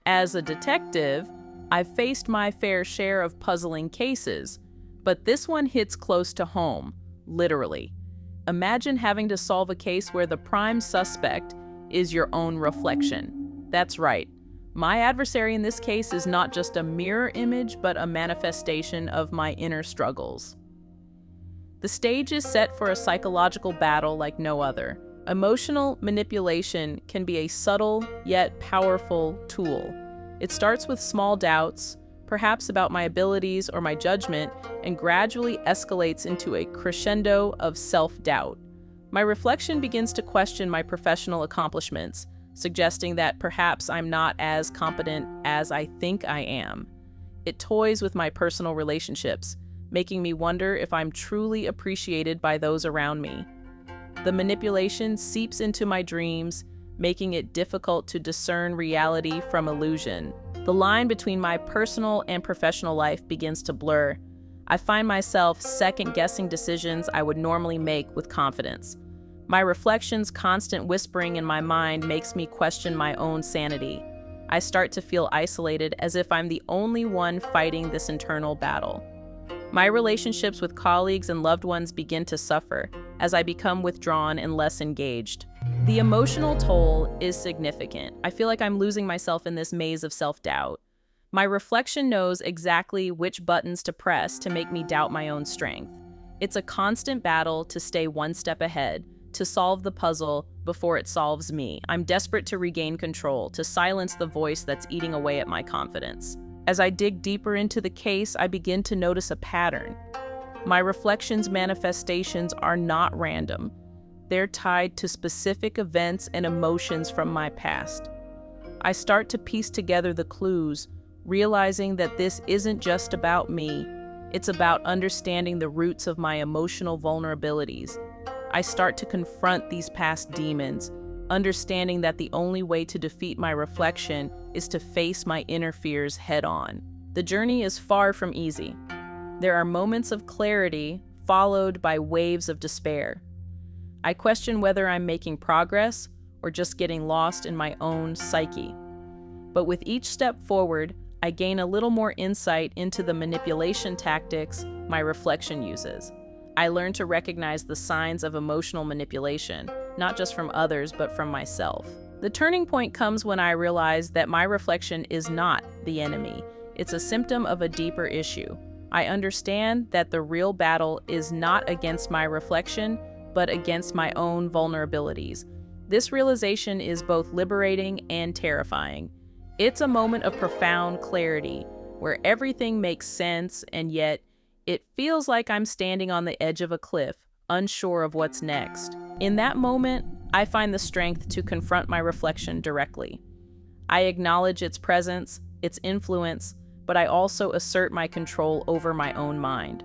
As a detective, I've faced my fair share of puzzling cases, but this one hits close to home, literally. Imagine having to solve a case where the prime suspect is your own reflection. That's right. My adversary in this case is not just a mirror image, but a manifestation of my inner struggles. The stage is set for a psychological battle like no other. Emotional manipulation can be a subtle yet powerful tool. It starts with small doubts, perhaps about my abilities or my judgment, and gradually escalates into a crescendo of self-doubt. My reflection begins to question my professional accomplishments, suggesting that perhaps I'm not as competent as I think I am. It toys with my personal relationships, making me wonder if I'm truly appreciated by those around me. The manipulation seeps into my dreams, making it difficult to discern reality from illusion. The line between my personal and professional life begins to blur. I find myself second-guessing decisions I would normally make with confidence. My reflection's constant whispering in my mind makes me question my own sanity. I start to feel isolated, as if I'm the only one fighting this internal battle. My relationships with colleagues and loved ones begin to suffer as I become withdrawn and less engaged. The emotional toll is significant. I feel like I'm losing myself in this maze of self-doubt. My reflection knows exactly which buttons to press to make me doubt my own strength. It's a constant battle to stay one step ahead, to solve the puzzle before it solves me. I'm desperate to regain control, to silence the voice that's eating away at my confidence. As I dig deeper into the case, I begin to notice a pattern. My reflection's manifestations are not random. They're tied to specific events and emotions from my past. I start to piece together the clues, realizing that this isn't just about me. It's about understanding the roots of my emotional vulnerabilities. I start to confront these past demons, understanding that the only way to defeat my reflection is to face my inner fears head-on. The journey is far from easy. There are moments of clarity followed by waves of despair. I question whether I'm making progress or just getting lost in my own psyche. But with each step forward, I gain a little more insight into the manipulation tactics my reflection uses. I learn to recognize the signs of emotional manipulation, not just from others, but from myself. The turning point comes when I realize that my reflection is not the enemy. It's a symptom of a deeper issue. I understand that the real battle is not against my reflection, but against my own vulnerabilities. This realization is both liberating and terrifying. It's a moment of profound clarity, where everything makes sense, and yet it feels like I'm standing on the edge of a cliff, unsure of what's next. In that moment, I find the strength to confront my reflection directly. I acknowledge its presence, its influence, but I also assert my control over my own mind.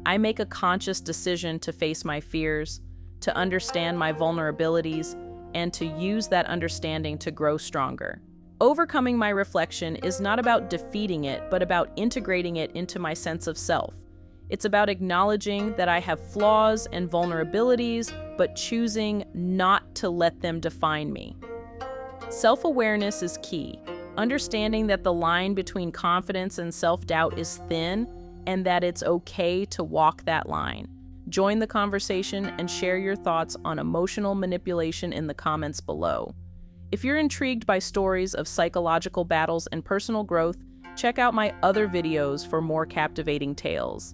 I make a conscious decision to face my fears, to understand my vulnerabilities, and to use that understanding to grow stronger. Overcoming my reflection is not about defeating it, but about integrating it into my sense of self. It's about acknowledging that I have flaws and vulnerabilities, but choosing not to let them define me. Self-awareness is key, understanding that the line between confidence and self-doubt is thin, and that it's okay to walk that line. Join the conversation and share your thoughts on emotional manipulation in the comments below. If you're intrigued by stories of psychological battles and personal growth, check out my other videos for more captivating tales.